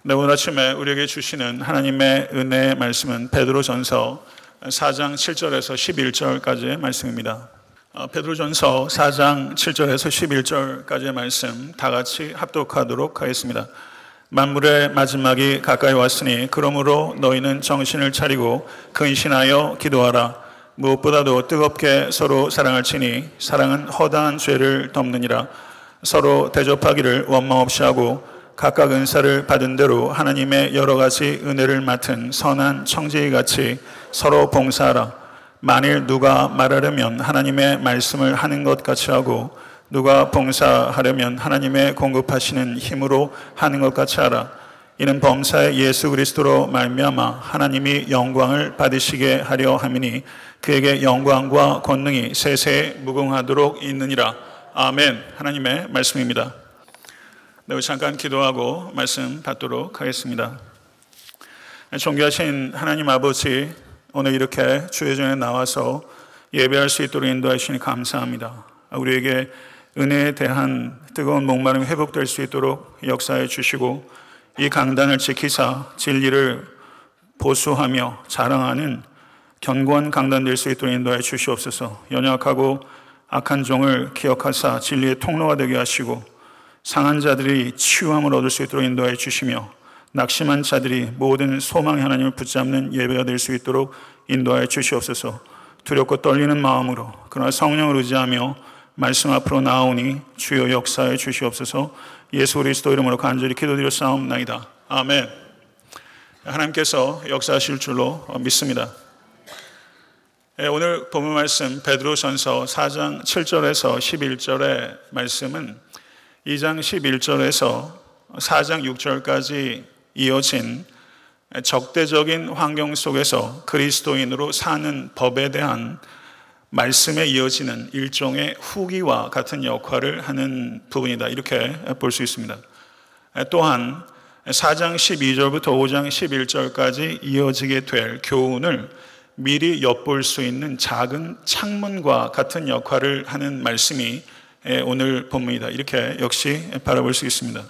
네, 오늘 아침에 우리에게 주시는 하나님의 은혜의 말씀은 베드로전서 4장 7절에서 11절까지의 말씀입니다. 베드로전서 4장 7절에서 11절까지의 말씀 다 같이 합독하도록 하겠습니다. 만물의 마지막이 가까이 왔으니 그러므로 너희는 정신을 차리고 근신하여 기도하라. 무엇보다도 뜨겁게 서로 사랑할지니 사랑은 허다한 죄를 덮느니라. 서로 대접하기를 원망 없이 하고 각각 은사를 받은 대로 하나님의 여러 가지 은혜를 맡은 선한 청지기같이 서로 봉사하라. 만일 누가 말하려면 하나님의 말씀을 하는 것 같이 하고 누가 봉사하려면 하나님의 공급하시는 힘으로 하는 것 같이 하라. 이는 범사의 예수 그리스도로 말미암아 하나님이 영광을 받으시게 하려 함이니 그에게 영광과 권능이 세세에 무궁하도록 있느니라. 아멘. 하나님의 말씀입니다. 네, 잠깐 기도하고 말씀 받도록 하겠습니다. 존귀하신 하나님 아버지, 오늘 이렇게 주의 전에 나와서 예배할 수 있도록 인도해 주시니 감사합니다. 우리에게 은혜에 대한 뜨거운 목마름이 회복될 수 있도록 역사해 주시고 이 강단을 지키사 진리를 보수하며 자랑하는 견고한 강단 될 수 있도록 인도해 주시옵소서. 연약하고 악한 종을 기억하사 진리의 통로가 되게 하시고 상한 자들이 치유함을 얻을 수 있도록 인도해 주시며 낙심한 자들이 모든 소망의 하나님을 붙잡는 예배가 될 수 있도록 인도하여 주시옵소서. 두렵고 떨리는 마음으로 그러나 성령을 의지하며 말씀 앞으로 나오니 주여 역사해 주시옵소서. 예수 그리스도 이름으로 간절히 기도드렸사옵나이다. 아멘. 하나님께서 역사하실 줄로 믿습니다. 오늘 본문 말씀 베드로전서 4장 7절에서 11절의 말씀은 2장 11절에서 4장 6절까지 이어진 적대적인 환경 속에서 그리스도인으로 사는 법에 대한 말씀에 이어지는 일종의 후기와 같은 역할을 하는 부분이다, 이렇게 볼 수 있습니다. 또한 4장 12절부터 5장 11절까지 이어지게 될 교훈을 미리 엿볼 수 있는 작은 창문과 같은 역할을 하는 말씀이 오늘 본문이다, 이렇게 역시 바라볼 수 있습니다.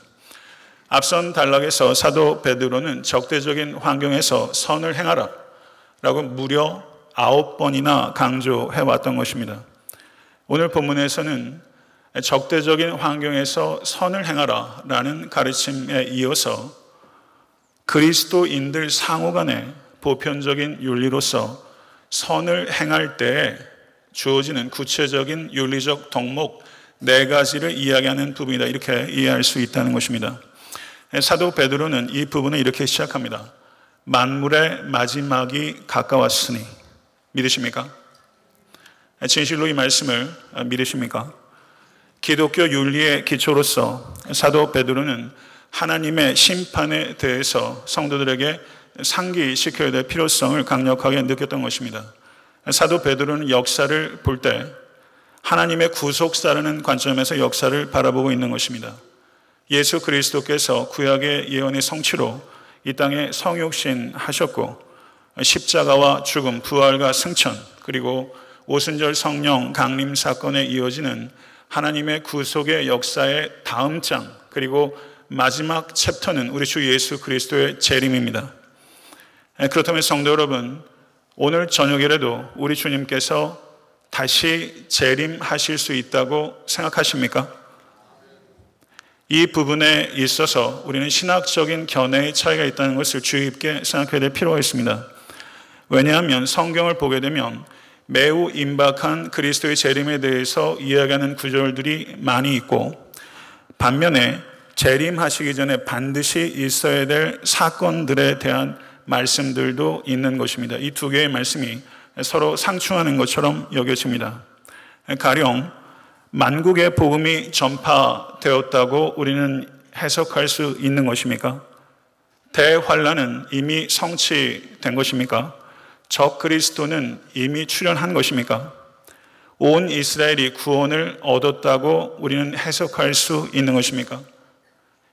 앞선 단락에서 사도 베드로는 적대적인 환경에서 선을 행하라 라고 무려 9번이나 강조해왔던 것입니다. 오늘 본문에서는 적대적인 환경에서 선을 행하라 라는 가르침에 이어서 그리스도인들 상호 간의 보편적인 윤리로서 선을 행할 때 주어지는 구체적인 윤리적 덕목 4가지를 이야기하는 부분이다, 이렇게 이해할 수 있다는 것입니다. 사도 베드로는 이 부분을 이렇게 시작합니다. 만물의 마지막이 가까웠으니. 믿으십니까? 진실로 이 말씀을 믿으십니까? 기독교 윤리의 기초로서 사도 베드로는 하나님의 심판에 대해서 성도들에게 상기시켜야 될 필요성을 강력하게 느꼈던 것입니다. 사도 베드로는 역사를 볼 때 하나님의 구속사라는 관점에서 역사를 바라보고 있는 것입니다. 예수 그리스도께서 구약의 예언의 성취로 이 땅에 성육신 하셨고 십자가와 죽음, 부활과 승천, 그리고 오순절 성령 강림 사건에 이어지는 하나님의 구속의 역사의 다음 장, 그리고 마지막 챕터는 우리 주 예수 그리스도의 재림입니다. 그렇다면 성도 여러분, 오늘 저녁이라도 우리 주님께서 다시 재림하실 수 있다고 생각하십니까? 이 부분에 있어서 우리는 신학적인 견해의 차이가 있다는 것을 주의 깊게 생각해야 될 필요가 있습니다. 왜냐하면 성경을 보게 되면 매우 임박한 그리스도의 재림에 대해서 이야기하는 구절들이 많이 있고, 반면에 재림하시기 전에 반드시 있어야 될 사건들에 대한 말씀들도 있는 것입니다. 이 두 개의 말씀이 서로 상충하는 것처럼 여겨집니다. 가령 만국의 복음이 전파되었다고 우리는 해석할 수 있는 것입니까? 대환란은 이미 성취된 것입니까? 적 그리스도는 이미 출현한 것입니까? 온 이스라엘이 구원을 얻었다고 우리는 해석할 수 있는 것입니까?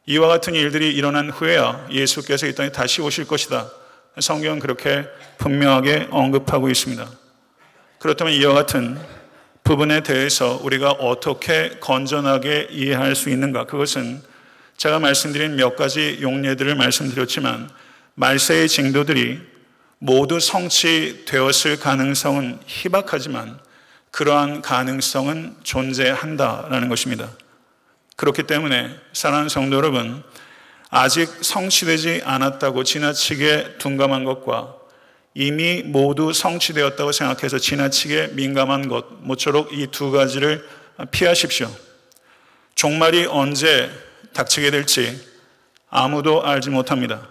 이와 같은 일들이 일어난 후에야 예수께서 이 땅에 다시 오실 것이다, 성경은 그렇게 분명하게 언급하고 있습니다. 그렇다면 이와 같은 부분에 대해서 우리가 어떻게 건전하게 이해할 수 있는가? 그것은 제가 말씀드린 몇 가지 용례들을 말씀드렸지만 말세의 징조들이 모두 성취되었을 가능성은 희박하지만 그러한 가능성은 존재한다라는 것입니다. 그렇기 때문에 사랑하는 성도 여러분, 아직 성취되지 않았다고 지나치게 둔감한 것과 이미 모두 성취되었다고 생각해서 지나치게 민감한 것, 모쪼록 이 두 가지를 피하십시오. 종말이 언제 닥치게 될지 아무도 알지 못합니다.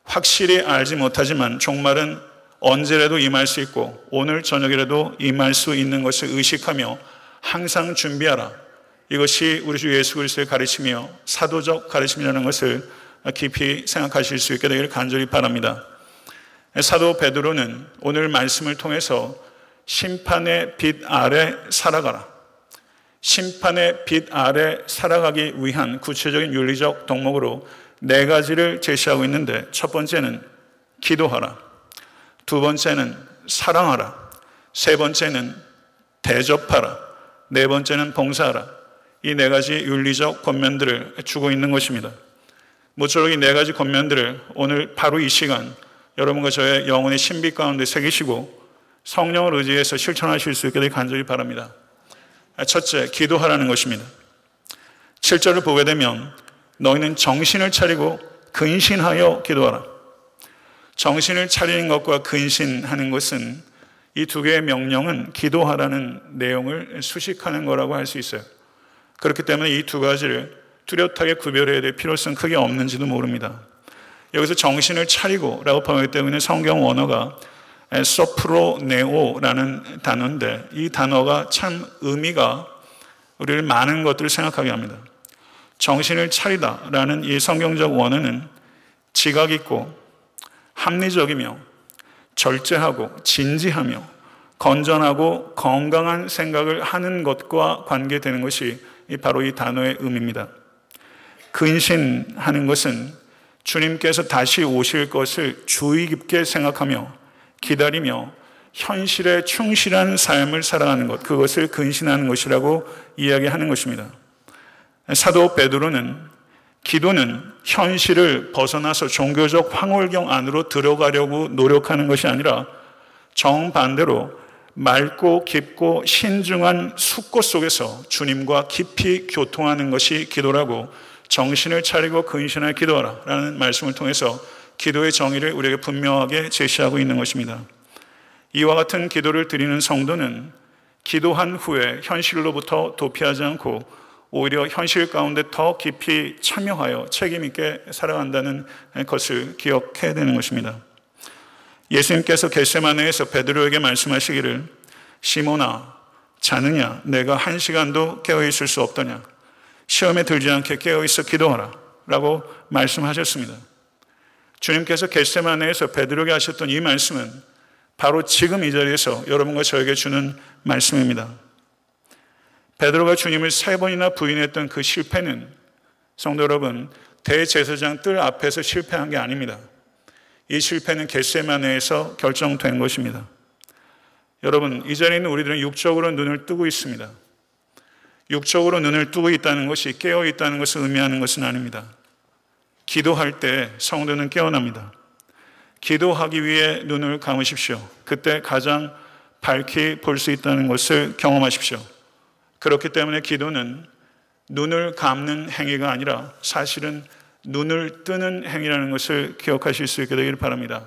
확실히 알지 못하지만 종말은 언제라도 임할 수 있고 오늘 저녁이라도 임할 수 있는 것을 의식하며 항상 준비하라. 이것이 우리 주 예수 그리스도의 가르침이요 사도적 가르침이라는 것을 깊이 생각하실 수 있게 되기를 간절히 바랍니다. 사도 베드로는 오늘 말씀을 통해서 심판의 빛 아래 살아가라, 심판의 빛 아래 살아가기 위한 구체적인 윤리적 덕목으로 네 가지를 제시하고 있는데, 첫 번째는 기도하라, 두 번째는 사랑하라, 세 번째는 대접하라, 네 번째는 봉사하라. 이 네 가지 윤리적 권면들을 주고 있는 것입니다. 모쪼록 이 네 가지 권면들을 오늘 바로 이 시간 여러분과 저의 영혼의 신비 가운데 새기시고 성령을 의지해서 실천하실 수 있게 되길 간절히 바랍니다. 첫째, 기도하라는 것입니다. 7절을 보게 되면 너희는 정신을 차리고 근신하여 기도하라. 정신을 차리는 것과 근신하는 것은 이 두 개의 명령은 기도하라는 내용을 수식하는 거라고 할 수 있어요. 그렇기 때문에 이 두 가지를 뚜렷하게 구별해야 될 필요성은 크게 없는지도 모릅니다. 여기서 정신을 차리고 라고 번역하기 때문에 성경 원어가 소프로네오라는 단어인데, 이 단어가 참 의미가 우리를 많은 것들을 생각하게 합니다. 정신을 차리다라는 이 성경적 원어는 지각 있고 합리적이며 절제하고 진지하며 건전하고 건강한 생각을 하는 것과 관계되는 것이 바로 이 단어의 의미입니다. 근신하는 것은 주님께서 다시 오실 것을 주의 깊게 생각하며 기다리며 현실에 충실한 삶을 살아가는 것, 그것을 근신하는 것이라고 이야기하는 것입니다. 사도 베드로는 기도는 현실을 벗어나서 종교적 황홀경 안으로 들어가려고 노력하는 것이 아니라 정반대로 맑고 깊고 신중한 숙고 속에서 주님과 깊이 교통하는 것이 기도라고, 정신을 차리고 근신하여 기도하라 라는 말씀을 통해서 기도의 정의를 우리에게 분명하게 제시하고 있는 것입니다. 이와 같은 기도를 드리는 성도는 기도한 후에 현실로부터 도피하지 않고 오히려 현실 가운데 더 깊이 참여하여 책임 있게 살아간다는 것을 기억해야 되는 것입니다. 예수님께서 겟세마네에서 베드로에게 말씀하시기를 시몬아 자느냐, 내가 1시간도 깨어있을 수 없더냐, 시험에 들지 않게 깨어있어 기도하라 라고 말씀하셨습니다. 주님께서 겟세마네에서 베드로에게 하셨던 이 말씀은 바로 지금 이 자리에서 여러분과 저에게 주는 말씀입니다. 베드로가 주님을 3번이나 부인했던 그 실패는, 성도 여러분, 대제사장 뜰 앞에서 실패한 게 아닙니다. 이 실패는 겟세마네에서 결정된 것입니다. 여러분, 이 자리에 있는 우리들은 육적으로 눈을 뜨고 있습니다. 육적으로 눈을 뜨고 있다는 것이 깨어 있다는 것을 의미하는 것은 아닙니다. 기도할 때 성도는 깨어납니다. 기도하기 위해 눈을 감으십시오. 그때 가장 밝히 볼 수 있다는 것을 경험하십시오. 그렇기 때문에 기도는 눈을 감는 행위가 아니라 사실은 눈을 뜨는 행위라는 것을 기억하실 수 있게 되기를 바랍니다.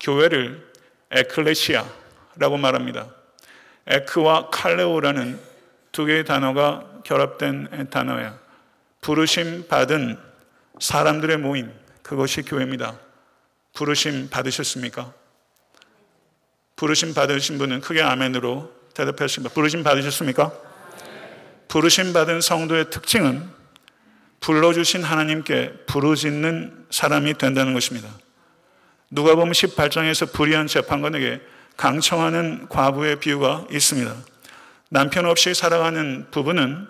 교회를 에클레시아라고 말합니다. 에크와 칼레오라는 두 개의 단어가 결합된 단어예요. 부르심 받은 사람들의 모임, 그것이 교회입니다. 부르심 받으셨습니까? 부르심 받으신 분은 크게 아멘으로 대답하십니다. 부르심 받으셨습니까? 부르심 받은 성도의 특징은 불러주신 하나님께 부르짖는 사람이 된다는 것입니다. 누가복음 18장에서 불의한 재판관에게 강청하는 과부의 비유가 있습니다. 남편 없이 살아가는 부부는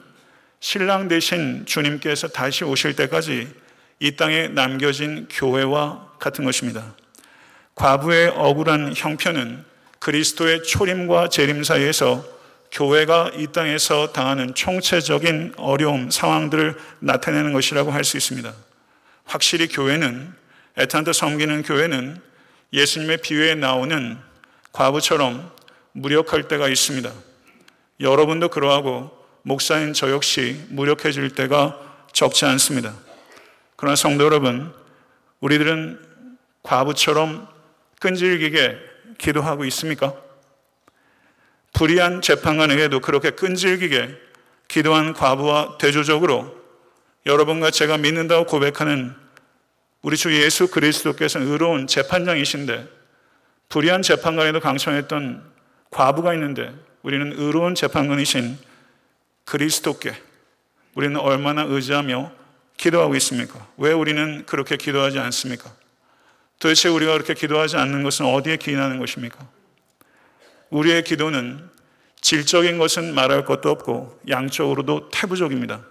신랑 되신 주님께서 다시 오실 때까지 이 땅에 남겨진 교회와 같은 것입니다. 과부의 억울한 형편은 그리스도의 초림과 재림 사이에서 교회가 이 땅에서 당하는 총체적인 어려움, 상황들을 나타내는 것이라고 할 수 있습니다. 확실히 교회는, 애타한테 섬기는 교회는 예수님의 비유에 나오는 과부처럼 무력할 때가 있습니다. 여러분도 그러하고 목사인 저 역시 무력해질 때가 적지 않습니다. 그러나 성도 여러분, 우리들은 과부처럼 끈질기게 기도하고 있습니까? 불의한 재판관에게도 그렇게 끈질기게 기도한 과부와 대조적으로 여러분과 제가 믿는다고 고백하는 우리 주 예수 그리스도께서는 의로운 재판장이신데, 불의한 재판관에도 강청했던 과부가 있는데 우리는 의로운 재판관이신 그리스도께 우리는 얼마나 의지하며 기도하고 있습니까? 왜 우리는 그렇게 기도하지 않습니까? 도대체 우리가 그렇게 기도하지 않는 것은 어디에 기인하는 것입니까? 우리의 기도는 질적인 것은 말할 것도 없고 양적으로도 태부적입니다.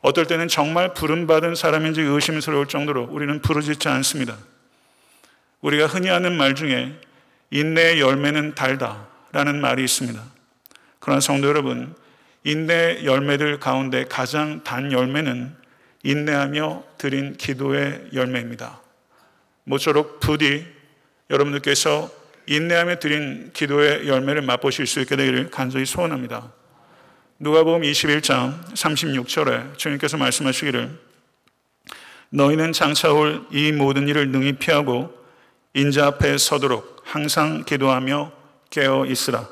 어떨 때는 정말 부름받은 사람인지 의심스러울 정도로 우리는 부르짖지 않습니다. 우리가 흔히 하는 말 중에 인내의 열매는 달다라는 말이 있습니다. 그러나 성도 여러분, 인내의 열매들 가운데 가장 단 열매는 인내하며 드린 기도의 열매입니다. 모쪼록 부디 여러분들께서 인내하며 드린 기도의 열매를 맛보실 수 있게 되기를 간절히 소원합니다. 누가복음 21장 36절에 주님께서 말씀하시기를 너희는 장차 올 이 모든 일을 능히 피하고 인자 앞에 서도록 항상 기도하며 깨어 있으라.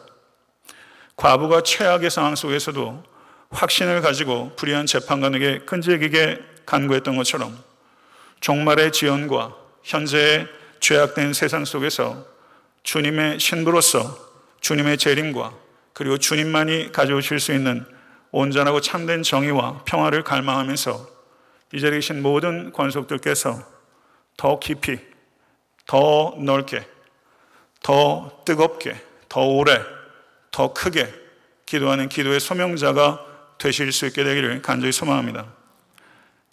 과부가 최악의 상황 속에서도 확신을 가지고 불의한 재판관에게 끈질기게 간구했던 것처럼 종말의 지연과 현재의 죄악된 세상 속에서 주님의 신부로서 주님의 재림과 그리고 주님만이 가져오실 수 있는 온전하고 참된 정의와 평화를 갈망하면서 이 자리에 계신 모든 권속들께서 더 깊이, 더 넓게, 더 뜨겁게, 더 오래, 더 크게 기도하는 기도의 소명자가 되실 수 있게 되기를 간절히 소망합니다.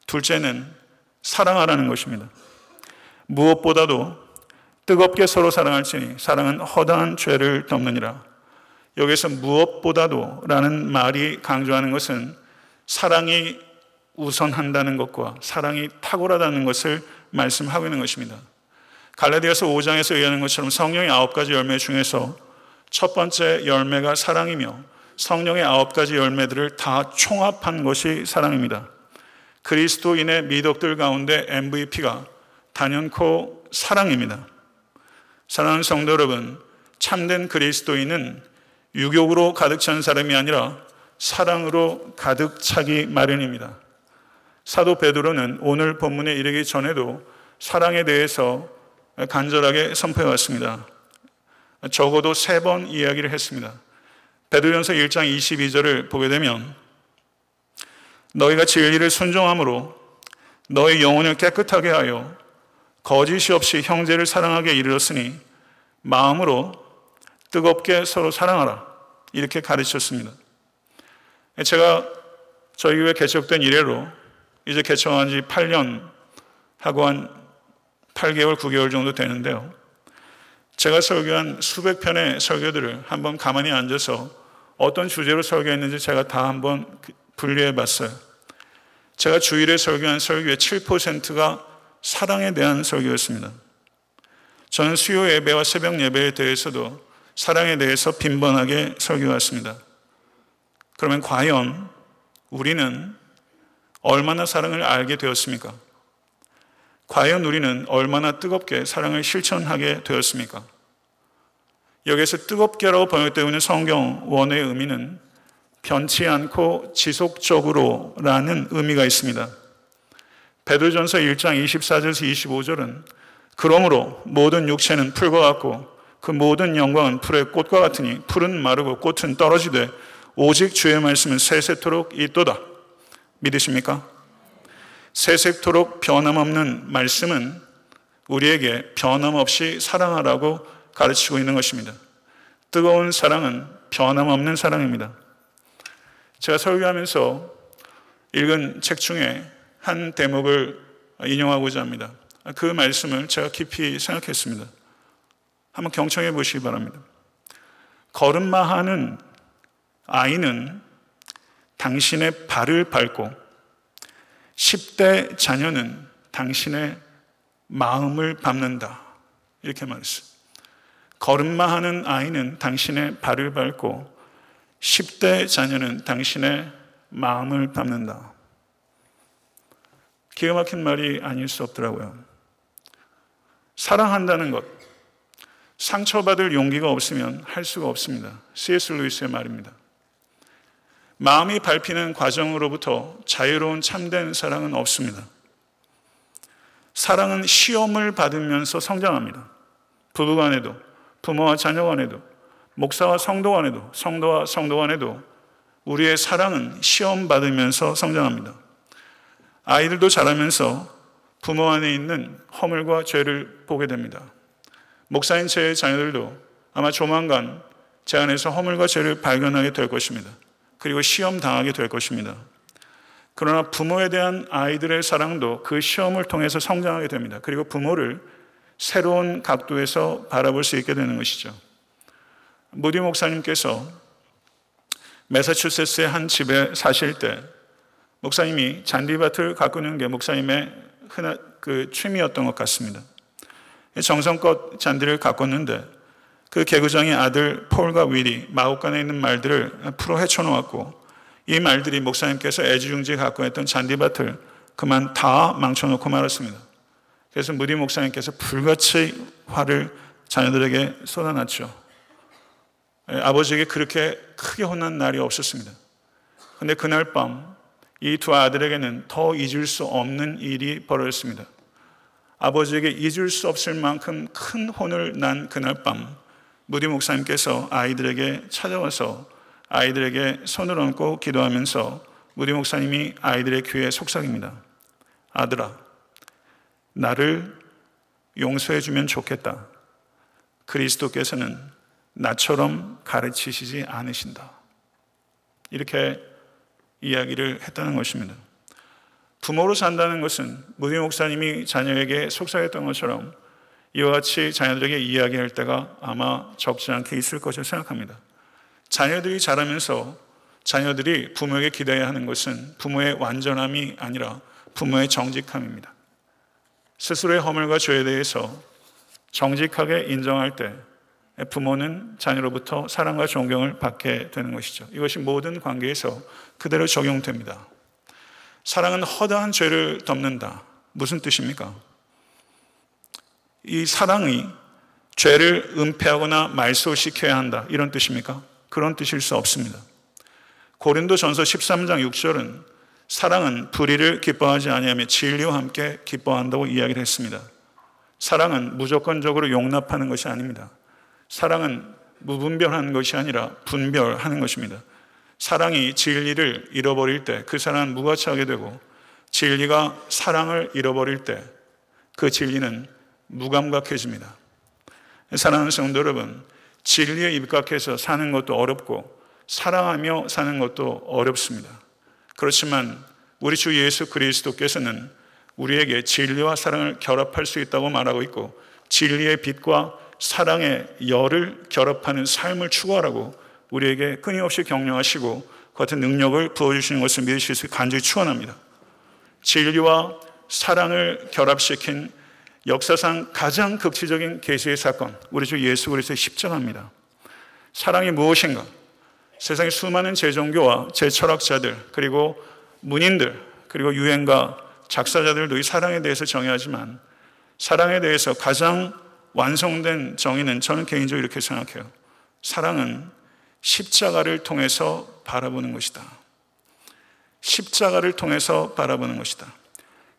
둘째는 사랑하라는 것입니다. 무엇보다도 뜨겁게 서로 사랑할지니 사랑은 허다한 죄를 덮느니라. 여기서 무엇보다도 라는 말이 강조하는 것은 사랑이 우선한다는 것과 사랑이 탁월하다는 것을 말씀하고 있는 것입니다. 갈라디아서 5장에서 얘기하는 것처럼 성령의 9가지 열매 중에서 첫 번째 열매가 사랑이며 성령의 9가지 열매들을 다 총합한 것이 사랑입니다. 그리스도인의 미덕들 가운데 MVP가 단연코 사랑입니다. 사랑하는 성도 여러분, 참된 그리스도인은 유욕으로 가득 찬 사람이 아니라 사랑으로 가득 차기 마련입니다. 사도 베드로는 오늘 본문에 이르기 전에도 사랑에 대해서 간절하게 선포해 왔습니다. 적어도 3번 이야기를 했습니다. 베드로전서 1장 22절을 보게 되면 너희가 진리를 순종함으로 너희 영혼을 깨끗하게 하여 거짓이 없이 형제를 사랑하게 이르렀으니 마음으로 뜨겁게 서로 사랑하라 이렇게 가르쳤습니다. 제가 저희 교회 개척된 이래로 이제 개척한 지 8년 하고 한 8개월, 9개월 정도 되는데요. 제가 설교한 수백 편의 설교들을 한번 가만히 앉아서 어떤 주제로 설교했는지 제가 다 한번 분류해 봤어요. 제가 주일에 설교한 설교의 7%가 사랑에 대한 설교였습니다. 저는 수요 예배와 새벽 예배에 대해서도 사랑에 대해서 빈번하게 설교했습니다. 그러면 과연 우리는 얼마나 사랑을 알게 되었습니까? 과연 우리는 얼마나 뜨겁게 사랑을 실천하게 되었습니까? 여기에서 뜨겁게라고 번역되고 있는 성경 원어의 의미는 변치 않고 지속적으로 라는 의미가 있습니다. 베드로전서 1장 24절에서 25절은 그러므로 모든 육체는 풀과 같고 그 모든 영광은 풀의 꽃과 같으니 풀은 마르고 꽃은 떨어지되 오직 주의 말씀은 세세토록 있도다. 믿으십니까? 세세토록 변함없는 말씀은 우리에게 변함없이 사랑하라고 가르치고 있는 것입니다. 뜨거운 사랑은 변함없는 사랑입니다. 제가 설교하면서 읽은 책 중에 한 대목을 인용하고자 합니다. 그 말씀을 제가 깊이 생각했습니다. 한번 경청해 보시기 바랍니다. 걸음마하는 아이는 당신의 발을 밟고 10대 자녀는 당신의 마음을 밟는다. 이렇게 말했어요. 걸음마 하는 아이는 당신의 발을 밟고 10대 자녀는 당신의 마음을 밟는다. 기가 막힌 말이 아닐 수 없더라고요. 사랑한다는 것, 상처받을 용기가 없으면 할 수가 없습니다. C.S. 루이스의 말입니다. 마음이 밟히는 과정으로부터 자유로운 참된 사랑은 없습니다. 사랑은 시험을 받으면서 성장합니다. 부부 간에도, 부모와 자녀 간에도, 목사와 성도 간에도, 성도와 성도 간에도 우리의 사랑은 시험 받으면서 성장합니다. 아이들도 자라면서 부모 안에 있는 허물과 죄를 보게 됩니다. 목사인 제 자녀들도 아마 조만간 제 안에서 허물과 죄를 발견하게 될 것입니다. 그리고 시험 당하게 될 것입니다. 그러나 부모에 대한 아이들의 사랑도 그 시험을 통해서 성장하게 됩니다. 그리고 부모를 새로운 각도에서 바라볼 수 있게 되는 것이죠. 무디 목사님께서 매사추세츠의 한 집에 사실 때 목사님이 잔디밭을 가꾸는 게 목사님의 흔한 취미였던 것 같습니다. 정성껏 잔디를 가꿨는데 그 개구장의 아들 폴과 윌이 마구간에 있는 말들을 풀어 헤쳐놓았고 이 말들이 목사님께서 애지중지 갖고 있던 잔디밭을 그만 다 망쳐놓고 말았습니다. 그래서 무디 목사님께서 불같이 화를 자녀들에게 쏟아놨죠. 아버지에게 그렇게 크게 혼난 날이 없었습니다. 그런데 그날 밤 이 두 아들에게는 더 잊을 수 없는 일이 벌어졌습니다. 아버지에게 잊을 수 없을 만큼 큰 혼을 난 그날 밤 무디 목사님께서 아이들에게 찾아와서 아이들에게 손을 얹고 기도하면서 무디 목사님이 아이들의 귀에 속삭입니다. 아들아, 나를 용서해 주면 좋겠다. 그리스도께서는 나처럼 가르치시지 않으신다. 이렇게 이야기를 했다는 것입니다. 부모로 산다는 것은 무디 목사님이 자녀에게 속삭였던 것처럼 이와 같이 자녀들에게 이야기할 때가 아마 적지 않게 있을 것을 생각합니다. 자녀들이 자라면서 자녀들이 부모에게 기대해야 하는 것은 부모의 완전함이 아니라 부모의 정직함입니다. 스스로의 허물과 죄에 대해서 정직하게 인정할 때 부모는 자녀로부터 사랑과 존경을 받게 되는 것이죠. 이것이 모든 관계에서 그대로 적용됩니다. 사랑은 허다한 죄를 덮는다. 무슨 뜻입니까? 이 사랑이 죄를 은폐하거나 말소시켜야 한다. 이런 뜻입니까? 그런 뜻일 수 없습니다. 고린도전서 13장 6절은 사랑은 불의를 기뻐하지 아니하며 진리와 함께 기뻐한다고 이야기를 했습니다. 사랑은 무조건적으로 용납하는 것이 아닙니다. 사랑은 무분별하는 것이 아니라 분별하는 것입니다. 사랑이 진리를 잃어버릴 때 그 사랑은 무가치하게 되고 진리가 사랑을 잃어버릴 때 그 진리는 무감각해집니다. 사랑하는 성도 여러분, 진리에 입각해서 사는 것도 어렵고 사랑하며 사는 것도 어렵습니다. 그렇지만 우리 주 예수 그리스도께서는 우리에게 진리와 사랑을 결합할 수 있다고 말하고 있고 진리의 빛과 사랑의 열을 결합하는 삶을 추구하라고 우리에게 끊임없이 격려하시고 그 같은 능력을 부어주시는 것을 믿으실 수 있게 간절히 축원합니다. 진리와 사랑을 결합시킨 역사상 가장 극치적인 계시의 사건, 우리 주 예수 그리스도의 십자가입니다. 사랑이 무엇인가? 세상의 수많은 제종교와 제철학자들 그리고 문인들 그리고 유행가 작사자들도 이 사랑에 대해서 정의하지만 사랑에 대해서 가장 완성된 정의는 저는 개인적으로 이렇게 생각해요. 사랑은 십자가를 통해서 바라보는 것이다. 십자가를 통해서 바라보는 것이다.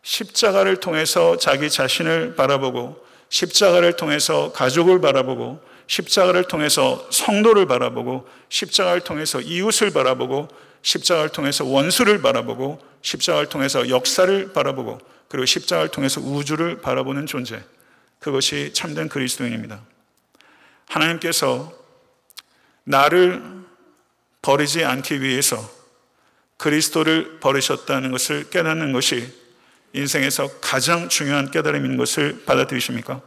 십자가를 통해서 자기 자신을 바라보고 십자가를 통해서 가족을 바라보고 십자가를 통해서 성도를 바라보고 십자가를 통해서 이웃을 바라보고 십자가를 통해서 원수를 바라보고 십자가를 통해서 역사를 바라보고 그리고 십자가를 통해서 우주를 바라보는 존재, 그것이 참된 그리스도인입니다. 하나님께서 나를 버리지 않기 위해서 그리스도를 버리셨다는 것을 깨닫는 것이 인생에서 가장 중요한 깨달음인 것을 받아들이십니까?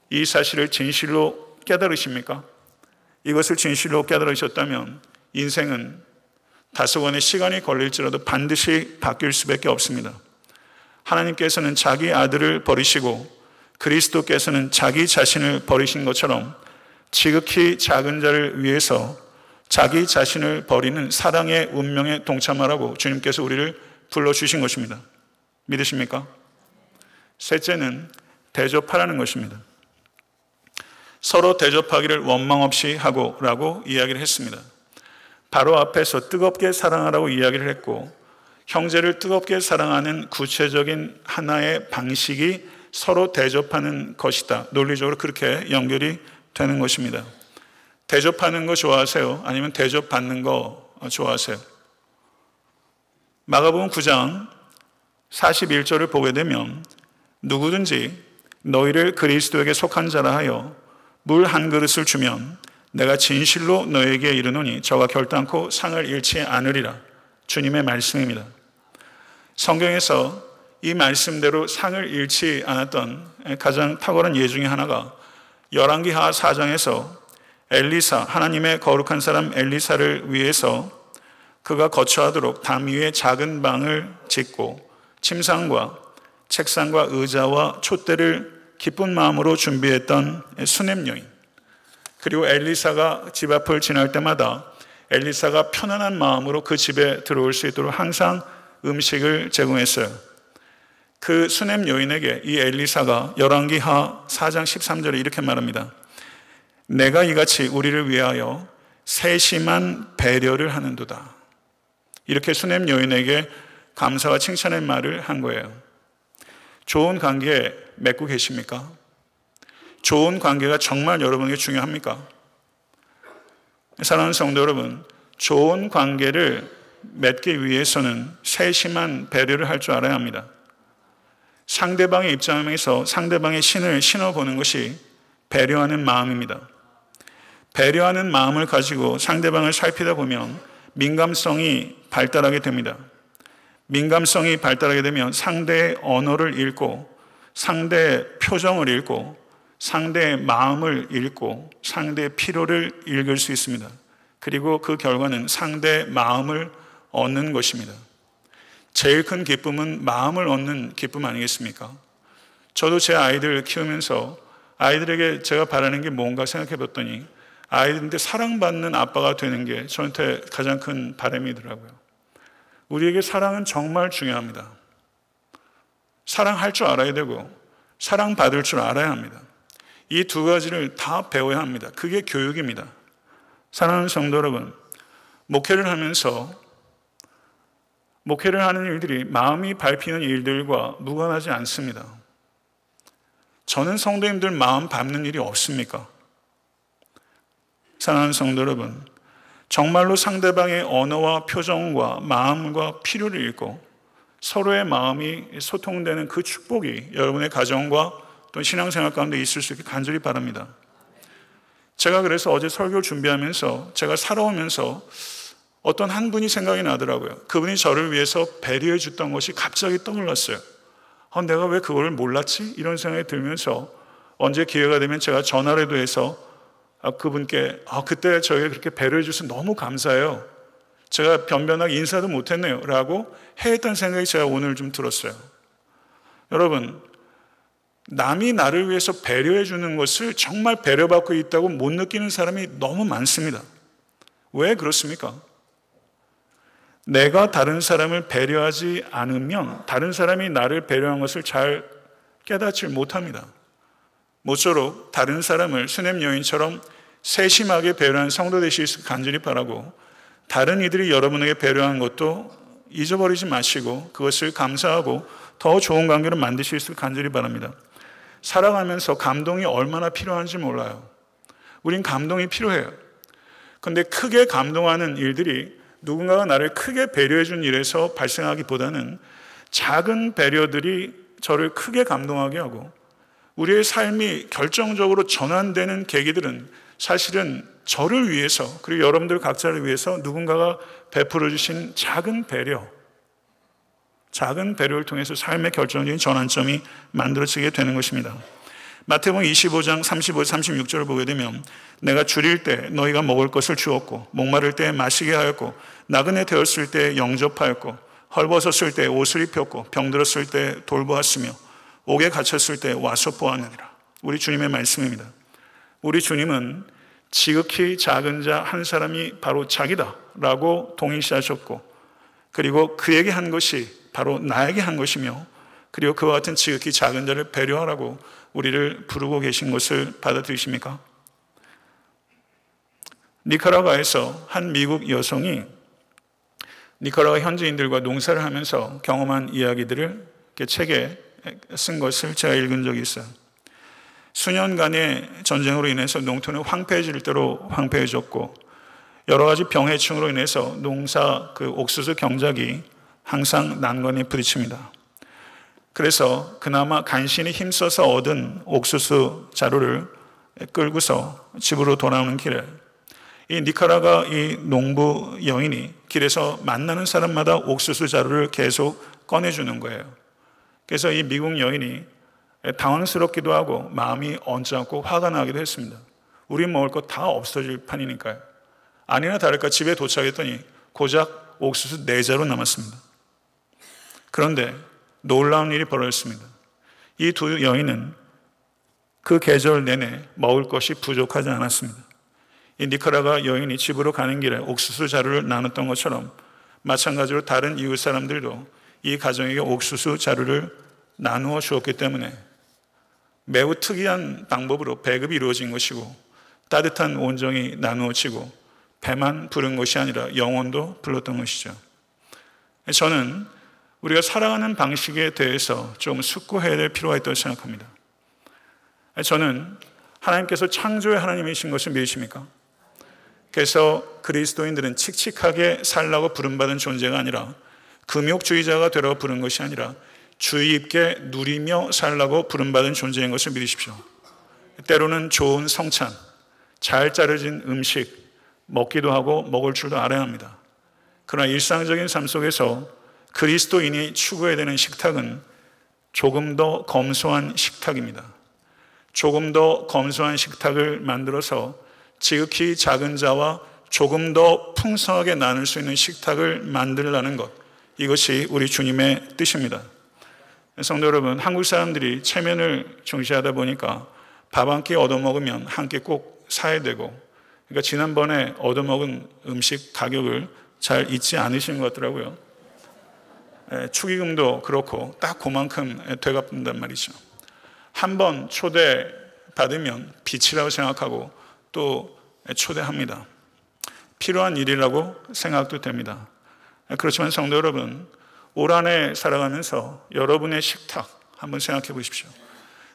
이 사실을 진실로 깨달으십니까? 이것을 진실로 깨달으셨다면 인생은 다소간의 시간이 걸릴지라도 반드시 바뀔 수밖에 없습니다. 하나님께서는 자기 아들을 버리시고 그리스도께서는 자기 자신을 버리신 것처럼 지극히 작은 자를 위해서 자기 자신을 버리는 사랑의 운명에 동참하라고 주님께서 우리를 불러주신 것입니다. 믿으십니까? 셋째는 대접하라는 것입니다. 서로 대접하기를 원망 없이 하고 라고 이야기를 했습니다. 바로 앞에서 뜨겁게 사랑하라고 이야기를 했고, 형제를 뜨겁게 사랑하는 구체적인 하나의 방식이 서로 대접하는 것이다. 논리적으로 그렇게 연결이 되는 것입니다. 대접하는 거 좋아하세요? 아니면 대접받는 거 좋아하세요? 마가복음 9장 41절을 보게 되면 누구든지 너희를 그리스도에게 속한 자라 하여 물 한 그릇을 주면 내가 진실로 너에게 이르노니 저가 결단코 상을 잃지 않으리라. 주님의 말씀입니다. 성경에서 이 말씀대로 상을 잃지 않았던 가장 탁월한 예 중에 하나가 열왕기하 4장에서 엘리사, 하나님의 거룩한 사람 엘리사를 위해서 그가 거처하도록 담 위에 작은 방을 짓고 침상과 책상과 의자와 촛대를 기쁜 마음으로 준비했던 수냄 여인, 그리고 엘리사가 집 앞을 지날 때마다 엘리사가 편안한 마음으로 그 집에 들어올 수 있도록 항상 음식을 제공했어요. 그 수냄 여인에게 이 엘리사가 열왕기하 4장 13절에 이렇게 말합니다. 내가 이같이 우리를 위하여 세심한 배려를 하는도다. 이렇게 수냄 여인에게 감사와 칭찬의 말을 한 거예요. 좋은 관계 맺고 계십니까? 좋은 관계가 정말 여러분에게 중요합니까? 사랑하는 성도 여러분, 좋은 관계를 맺기 위해서는 세심한 배려를 할 줄 알아야 합니다. 상대방의 입장에서 상대방의 신을 신어보는 것이 배려하는 마음입니다. 배려하는 마음을 가지고 상대방을 살피다 보면 민감성이 발달하게 됩니다. 민감성이 발달하게 되면 상대의 언어를 읽고 상대의 표정을 읽고 상대의 마음을 읽고 상대의 필요를 읽을 수 있습니다. 그리고 그 결과는 상대의 마음을 얻는 것입니다. 제일 큰 기쁨은 마음을 얻는 기쁨 아니겠습니까? 저도 제 아이들 키우면서 아이들에게 제가 바라는 게 뭔가 생각해 봤더니 아이들한테 사랑받는 아빠가 되는 게 저한테 가장 큰 바람이더라고요. 우리에게 사랑은 정말 중요합니다. 사랑할 줄 알아야 되고 사랑받을 줄 알아야 합니다. 이 두 가지를 다 배워야 합니다. 그게 교육입니다. 사랑하는 성도 여러분, 목회를 하면서 목회를 하는 일들이 마음이 밟히는 일들과 무관하지 않습니다. 저는 성도님들 마음 밟는 일이 없습니까? 사랑하는 성도 여러분, 정말로 상대방의 언어와 표정과 마음과 필요를 읽고 서로의 마음이 소통되는 그 축복이 여러분의 가정과 또 신앙생활 가운데 있을 수 있게 간절히 바랍니다. 제가 그래서 어제 설교를 준비하면서 제가 살아오면서 어떤 한 분이 생각이 나더라고요. 그분이 저를 위해서 배려해 줬던 것이 갑자기 떠올랐어요. 내가 왜 그걸 몰랐지? 이런 생각이 들면서 언제 기회가 되면 제가 전화라도 해서 그분께 그때 저에게 그렇게 배려해 주셔서 너무 감사해요. 제가 변변하게 인사도 못했네요 라고 했던 생각이 제가 오늘 좀 들었어요. 여러분, 남이 나를 위해서 배려해 주는 것을 정말 배려받고 있다고 못 느끼는 사람이 너무 많습니다. 왜 그렇습니까? 내가 다른 사람을 배려하지 않으면 다른 사람이 나를 배려한 것을 잘 깨닫지 못합니다. 모쪼록 다른 사람을 수냄 여인처럼 세심하게 배려하는 성도 되실 수 간절히 바라고, 다른 이들이 여러분에게 배려한 것도 잊어버리지 마시고 그것을 감사하고 더 좋은 관계를 만드실 수 간절히 바랍니다. 살아가면서 감동이 얼마나 필요한지 몰라요. 우린 감동이 필요해요. 그런데 크게 감동하는 일들이 누군가가 나를 크게 배려해 준 일에서 발생하기보다는 작은 배려들이 저를 크게 감동하게 하고 우리의 삶이 결정적으로 전환되는 계기들은 사실은 저를 위해서 그리고 여러분들 각자를 위해서 누군가가 베풀어 주신 작은 배려를 통해서 삶의 결정적인 전환점이 만들어지게 되는 것입니다. 마태복음 25장 35, 36절을 보게 되면 내가 줄일 때 너희가 먹을 것을 주었고 목마를 때 마시게 하였고 나그네 되었을 때 영접하였고 헐벗었을 때 옷을 입혔고 병들었을 때 돌보았으며 옥에 갇혔을 때 와서 보았느니라. 우리 주님의 말씀입니다. 우리 주님은 지극히 작은 자 한 사람이 바로 자기다라고 동일시하셨고 그리고 그에게 한 것이 바로 나에게 한 것이며 그리고 그와 같은 지극히 작은 자를 배려하라고 우리를 부르고 계신 것을 받아들이십니까? 니카라과에서 한 미국 여성이 니카라과 현지인들과 농사를 하면서 경험한 이야기들을 책에 쓴 것을 제가 읽은 적이 있어요. 수년간의 전쟁으로 인해서 농토는 황폐해질 대로 황폐해졌고 여러 가지 병해충으로 인해서 농사 옥수수 경작이 항상 난관에 부딪힙니다. 그래서 그나마 간신히 힘써서 얻은 옥수수 자루를 끌고서 집으로 돌아오는 길에 이 니카라가 이 농부 여인이 길에서 만나는 사람마다 옥수수 자루를 계속 꺼내주는 거예요. 그래서 이 미국 여인이 당황스럽기도 하고 마음이 언짢고 화가 나기도 했습니다. 우리 먹을 거 다 없어질 판이니까요. 아니나 다를까 집에 도착했더니 고작 옥수수 4자루 남았습니다. 그런데 놀라운 일이 벌어졌습니다. 이 두 여인은 그 계절 내내 먹을 것이 부족하지 않았습니다. 이 니카라가 여인이 집으로 가는 길에 옥수수 자루를 나눴던 것처럼 마찬가지로 다른 이웃 사람들도 이 가정에게 옥수수 자루를 나누어 주었기 때문에 매우 특이한 방법으로 배급이 이루어진 것이고 따뜻한 온정이 나누어지고 배만 부른 것이 아니라 영혼도 불렀던 것이죠. 저는 우리가 살아가는 방식에 대해서 좀 숙고해야 될 필요가 있다고 생각합니다. 저는 하나님께서 창조의 하나님이신 것을 믿으십니까? 그래서 그리스도인들은 칙칙하게 살라고 부름받은 존재가 아니라 금욕주의자가 되라고 부른 것이 아니라 주의 깊게 누리며 살라고 부름받은 존재인 것을 믿으십시오. 때로는 좋은 성찬, 잘 자르진 음식 먹기도 하고 먹을 줄도 알아야 합니다. 그러나 일상적인 삶 속에서 그리스도인이 추구해야 되는 식탁은 조금 더 검소한 식탁입니다. 조금 더 검소한 식탁을 만들어서 지극히 작은 자와 조금 더 풍성하게 나눌 수 있는 식탁을 만들라는 것, 이것이 우리 주님의 뜻입니다. 성도 여러분, 한국 사람들이 체면을 중시하다 보니까 밥 한 끼 얻어먹으면 한 끼 꼭 사야 되고, 그러니까 지난번에 얻어먹은 음식 가격을 잘 잊지 않으시는 것 같더라고요. 축의금도 그렇고 딱 그만큼 되갚는단 말이죠. 한 번 초대 받으면 빚이라고 생각하고 또 초대합니다. 필요한 일이라고 생각도 됩니다. 그렇지만 성도 여러분, 올 한 해 살아가면서 여러분의 식탁 한번 생각해 보십시오.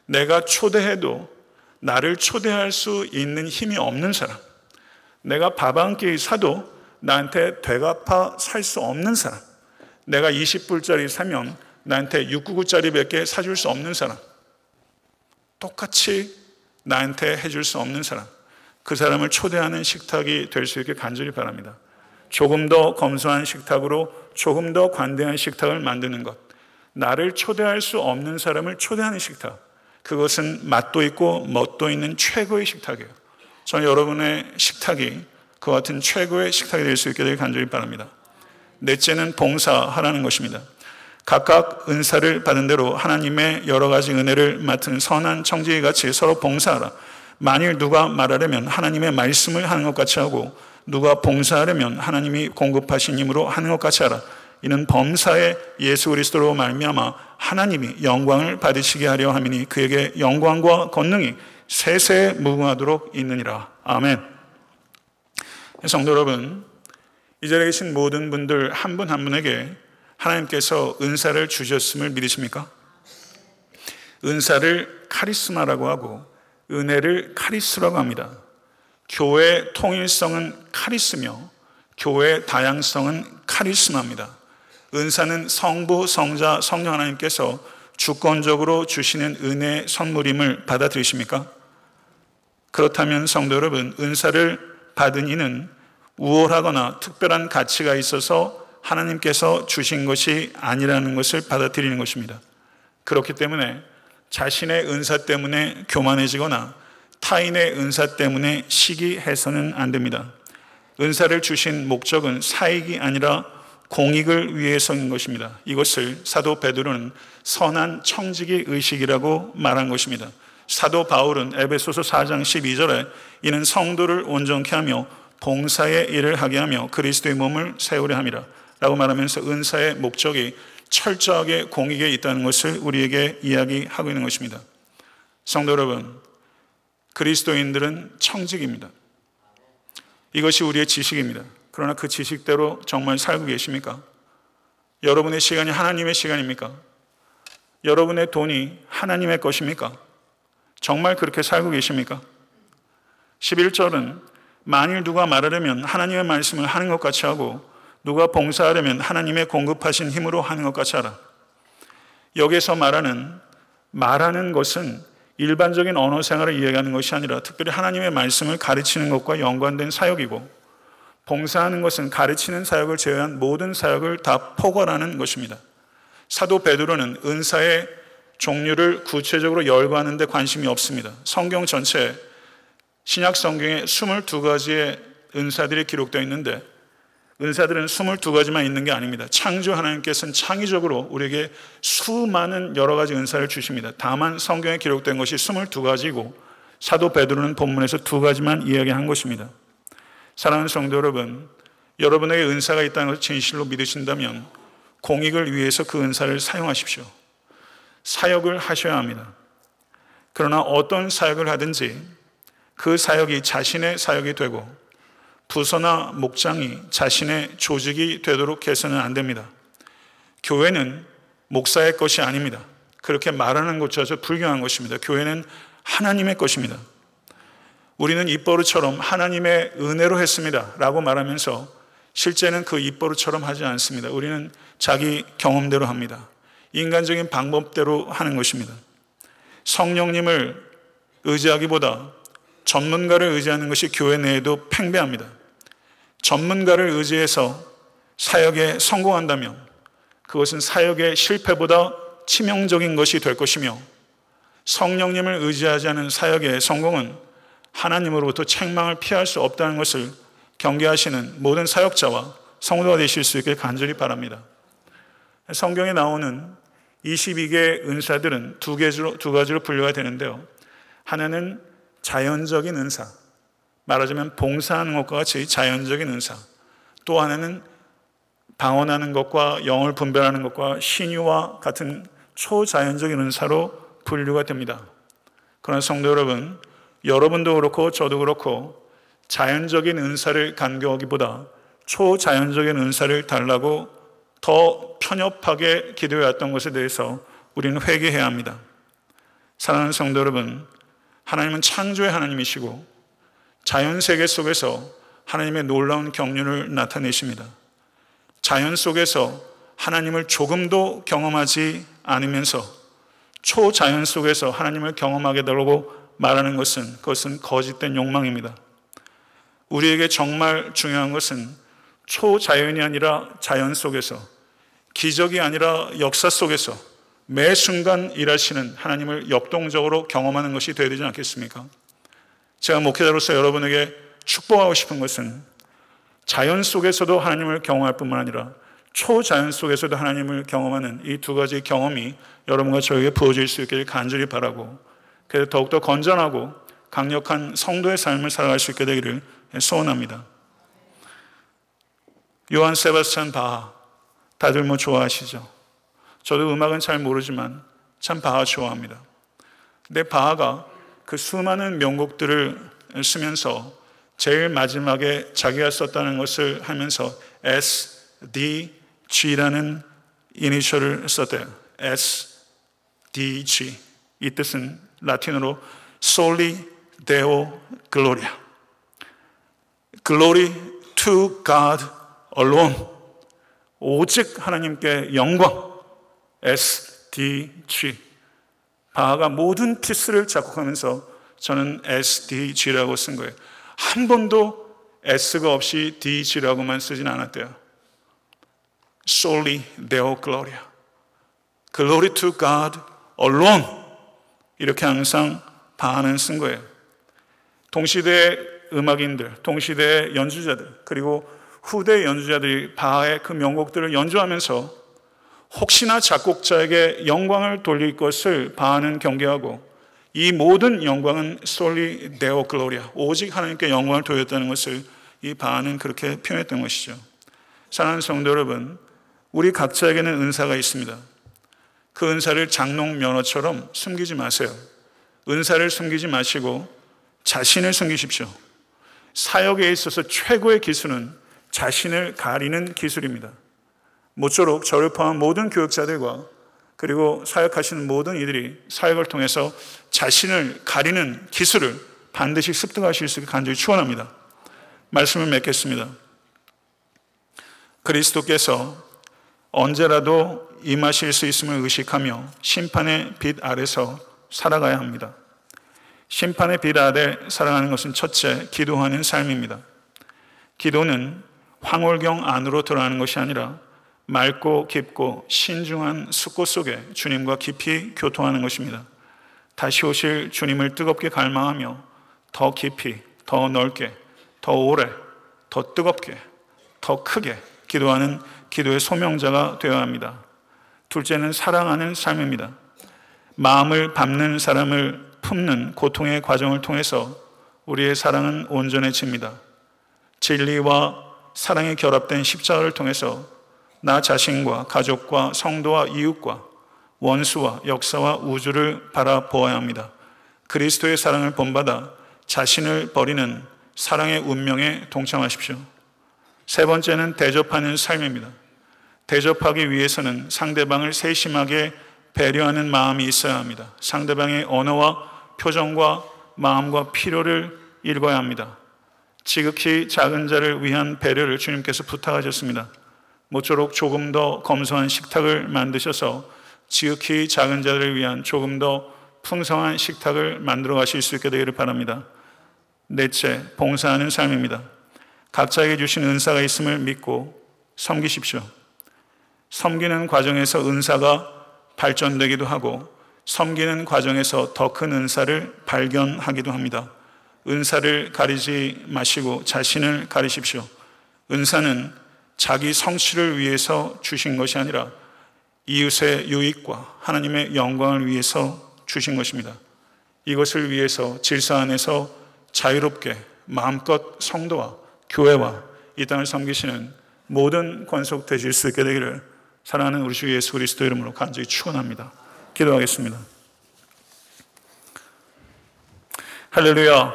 내가 초대해도 나를 초대할 수 있는 힘이 없는 사람, 내가 밥 한 끼 사도 나한테 되갚아 살 수 없는 사람, 내가 20불짜리 사면 나한테 699짜리밖에 사줄 수 없는 사람, 똑같이 나한테 해줄 수 없는 사람, 그 사람을 초대하는 식탁이 될 수 있게 간절히 바랍니다. 조금 더 검소한 식탁으로 조금 더 관대한 식탁을 만드는 것, 나를 초대할 수 없는 사람을 초대하는 식탁, 그것은 맛도 있고 멋도 있는 최고의 식탁이에요. 저는 여러분의 식탁이 그와 같은 최고의 식탁이 될 수 있게 되길 간절히 바랍니다. 넷째는 봉사하라는 것입니다. 각각 은사를 받은 대로 하나님의 여러 가지 은혜를 맡은 선한 청지기 같이 서로 봉사하라. 만일 누가 말하려면 하나님의 말씀을 하는 것 같이 하고, 누가 봉사하려면 하나님이 공급하신 힘으로 하는 것 같이 하라. 이는 범사에 예수 그리스도로 말미암아 하나님이 영광을 받으시게 하려 함이니 그에게 영광과 권능이 세세에 무궁하도록 있느니라. 아멘. 성도 여러분, 이 자리에 계신 모든 분들 한 분 한 분에게 하나님께서 은사를 주셨음을 믿으십니까? 은사를 카리스마라고 하고 은혜를 카리스라고 합니다. 교회의 통일성은 카리스며 교회의 다양성은 카리스마입니다. 은사는 성부, 성자, 성령 하나님께서 주권적으로 주시는 은혜의 선물임을 받아들이십니까? 그렇다면 성도 여러분, 은사를 받은 이는 우월하거나 특별한 가치가 있어서 하나님께서 주신 것이 아니라는 것을 받아들이는 것입니다. 그렇기 때문에 자신의 은사 때문에 교만해지거나 타인의 은사 때문에 시기해서는 안 됩니다. 은사를 주신 목적은 사익이 아니라 공익을 위해서인 것입니다. 이것을 사도 베드로는 선한 청지기 의식이라고 말한 것입니다. 사도 바울은 에베소서 4장 12절에 이는 성도를 온전케 하며 봉사의 일을 하게 하며 그리스도의 몸을 세우려 함이라 라고 말하면서 은사의 목적이 철저하게 공익에 있다는 것을 우리에게 이야기하고 있는 것입니다. 성도 여러분, 그리스도인들은 청직입니다. 이것이 우리의 지식입니다. 그러나 그 지식대로 정말 살고 계십니까? 여러분의 시간이 하나님의 시간입니까? 여러분의 돈이 하나님의 것입니까? 정말 그렇게 살고 계십니까? 11절은 만일 누가 말하려면 하나님의 말씀을 하는 것 같이 하고 누가 봉사하려면 하나님의 공급하신 힘으로 하는 것 같이 하라. 여기서 말하는 것은 일반적인 언어 생활을 이야기하는 것이 아니라 특별히 하나님의 말씀을 가르치는 것과 연관된 사역이고, 봉사하는 것은 가르치는 사역을 제외한 모든 사역을 다 포괄하는 것입니다. 사도 베드로는 은사의 종류를 구체적으로 열거하는 데 관심이 없습니다. 성경 전체에 신약 성경에 22가지의 은사들이 기록되어 있는데 은사들은 22가지만 있는 게 아닙니다. 창조 하나님께서는 창의적으로 우리에게 수많은 여러 가지 은사를 주십니다. 다만 성경에 기록된 것이 22가지고 사도 베드로는 본문에서 2가지만 이야기한 것입니다. 사랑하는 성도 여러분, 여러분에게 은사가 있다는 것을 진실로 믿으신다면 공익을 위해서 그 은사를 사용하십시오. 사역을 하셔야 합니다. 그러나 어떤 사역을 하든지 그 사역이 자신의 사역이 되고 부서나 목장이 자신의 조직이 되도록 해서는 안 됩니다. 교회는 목사의 것이 아닙니다. 그렇게 말하는 것조차 불경한 것입니다. 교회는 하나님의 것입니다. 우리는 입버릇처럼 하나님의 은혜로 했습니다 라고 말하면서 실제는 그 입버릇처럼 하지 않습니다. 우리는 자기 경험대로 합니다. 인간적인 방법대로 하는 것입니다. 성령님을 의지하기보다 전문가를 의지하는 것이 교회 내에도 팽배합니다. 전문가를 의지해서 사역에 성공한다면 그것은 사역의 실패보다 치명적인 것이 될 것이며, 성령님을 의지하지 않은 사역의 성공은 하나님으로부터 책망을 피할 수 없다는 것을 경계하시는 모든 사역자와 성도가 되실 수 있길 간절히 바랍니다. 성경에 나오는 22개의 은사들은 두 가지로 분류가 되는데요. 하나는 자연적인 은사, 말하자면 봉사하는 것과 같이 자연적인 은사. 또 하나는 방언하는 것과 영을 분별하는 것과 신유와 같은 초자연적인 은사로 분류가 됩니다. 그러나 성도 여러분, 여러분도 그렇고 저도 그렇고 자연적인 은사를 간구하기보다 초자연적인 은사를 달라고 더 편협하게 기도해왔던 것에 대해서 우리는 회개해야 합니다. 사랑하는 성도 여러분, 하나님은 창조의 하나님이시고 자연 세계 속에서 하나님의 놀라운 경륜을 나타내십니다. 자연 속에서 하나님을 조금도 경험하지 않으면서 초자연 속에서 하나님을 경험하게 되려고 말하는 것은, 그것은 거짓된 욕망입니다. 우리에게 정말 중요한 것은 초자연이 아니라 자연 속에서, 기적이 아니라 역사 속에서 매 순간 일하시는 하나님을 역동적으로 경험하는 것이 되어야 되지 않겠습니까? 제가 목회자로서 여러분에게 축복하고 싶은 것은 자연 속에서도 하나님을 경험할 뿐만 아니라 초자연 속에서도 하나님을 경험하는 이 두 가지 경험이 여러분과 저에게 부어질 수 있기를 간절히 바라고, 그래서 더욱더 건전하고 강력한 성도의 삶을 살아갈 수 있게 되기를 소원합니다. 요한 세바스찬 바하, 다들 뭐 좋아하시죠? 저도 음악은 잘 모르지만 참 바하 좋아합니다. 근데 바하가 그 수많은 명곡들을 쓰면서 제일 마지막에 자기가 썼다는 것을 하면서 SDG라는 이니셜을 썼대요. SDG. 이 뜻은 라틴어로 Soli Deo Gloria. Glory to God alone. 오직 하나님께 영광. SDG. 바하가 모든 피스를 작곡하면서 저는 SDG라고 쓴 거예요. 한 번도 S가 없이 DG라고만 쓰진 않았대요. Soli Deo Gloria. Glory to God alone. 이렇게 항상 바하는 쓴 거예요. 동시대의 음악인들, 동시대의 연주자들, 그리고 후대 연주자들이 바하의 그 명곡들을 연주하면서 혹시나 작곡자에게 영광을 돌릴 것을 바하는 경계하고, 이 모든 영광은 솔리 데오 글로리아, 오직 하나님께 영광을 돌렸다는 것을 이 바하는 그렇게 표현했던 것이죠. 사랑하는 성도 여러분, 우리 각자에게는 은사가 있습니다. 그 은사를 장롱 면허처럼 숨기지 마세요. 은사를 숨기지 마시고 자신을 숨기십시오. 사역에 있어서 최고의 기술은 자신을 가리는 기술입니다. 모쪼록 저를 포함한 모든 교육자들과 그리고 사역하시는 모든 이들이 사역을 통해서 자신을 가리는 기술을 반드시 습득하실 수 있게 간절히 축원합니다. 말씀을 맺겠습니다. 그리스도께서 언제라도 임하실 수 있음을 의식하며 심판의 빛 아래서 살아가야 합니다. 심판의 빛 아래 살아가는 것은 첫째, 기도하는 삶입니다. 기도는 황홀경 안으로 들어가는 것이 아니라 맑고 깊고 신중한 숫고 속에 주님과 깊이 교통하는 것입니다. 다시 오실 주님을 뜨겁게 갈망하며 더 깊이, 더 넓게, 더 오래, 더 뜨겁게, 더 크게 기도하는 기도의 소명자가 되어야 합니다. 둘째는 사랑하는 삶입니다. 마음을 밟는 사람을 품는 고통의 과정을 통해서 우리의 사랑은 온전해집니다. 진리와 사랑이 결합된 십자가를 통해서 나 자신과 가족과 성도와 이웃과 원수와 역사와 우주를 바라보아야 합니다. 그리스도의 사랑을 본받아 자신을 버리는 사랑의 운명에 동참하십시오. 세 번째는 대접하는 삶입니다. 대접하기 위해서는 상대방을 세심하게 배려하는 마음이 있어야 합니다. 상대방의 언어와 표정과 마음과 필요를 읽어야 합니다. 지극히 작은 자를 위한 배려를 주님께서 부탁하셨습니다. 모쪼록 조금 더 검소한 식탁을 만드셔서 지극히 작은 자를 위한 조금 더 풍성한 식탁을 만들어 가실 수 있게 되기를 바랍니다. 넷째, 봉사하는 삶입니다. 각자에게 주신 은사가 있음을 믿고 섬기십시오. 섬기는 과정에서 은사가 발전되기도 하고 섬기는 과정에서 더 큰 은사를 발견하기도 합니다. 은사를 가리지 마시고 자신을 가리십시오. 은사는 자기 성취를 위해서 주신 것이 아니라 이웃의 유익과 하나님의 영광을 위해서 주신 것입니다. 이것을 위해서 질서 안에서 자유롭게 마음껏 성도와 교회와 이 땅을 섬기시는 모든 권속 되실 수 있게 되기를 사랑하는 우리 주 예수 그리스도 이름으로 간절히 축원합니다. 기도하겠습니다. 할렐루야.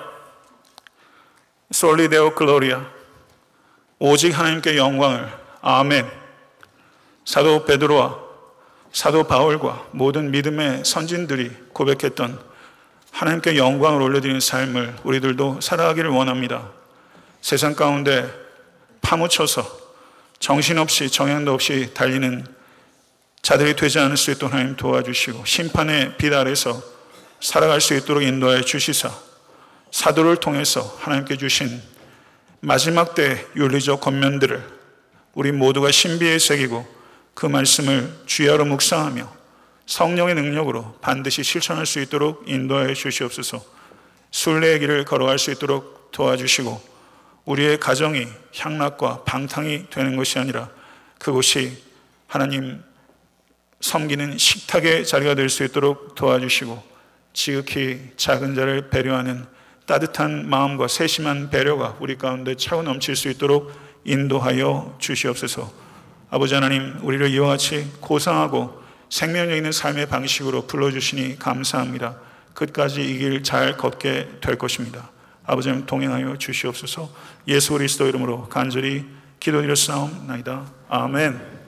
솔리 데오 글로리아. 오직 하나님께 영광을. 아멘. 사도 베드로와 사도 바울과 모든 믿음의 선진들이 고백했던 하나님께 영광을 올려드리는 삶을 우리들도 살아가기를 원합니다. 세상 가운데 파묻혀서 정신없이 정향도 없이 달리는 자들이 되지 않을 수 있도록 하나님 도와주시고 심판의 빛 아래서 살아갈 수 있도록 인도하여 주시사 사도를 통해서 하나님께 주신 마지막 때 윤리적 권면들을 우리 모두가 신비에 새기고 그 말씀을 주야로 묵상하며 성령의 능력으로 반드시 실천할 수 있도록 인도하여 주시옵소서. 순례의 길을 걸어갈 수 있도록 도와주시고 우리의 가정이 향락과 방탕이 되는 것이 아니라 그곳이 하나님 섬기는 식탁의 자리가 될 수 있도록 도와주시고 지극히 작은 자를 배려하는 따뜻한 마음과 세심한 배려가 우리 가운데 차고 넘칠 수 있도록 인도하여 주시옵소서. 아버지 하나님, 우리를 이와 같이 고상하고 생명력 있는 삶의 방식으로 불러주시니 감사합니다. 끝까지 이 길 잘 걷게 될 것입니다. 아버지 하나님 동행하여 주시옵소서. 예수 그리스도 이름으로 간절히 기도드렸사옵나이다. 아멘.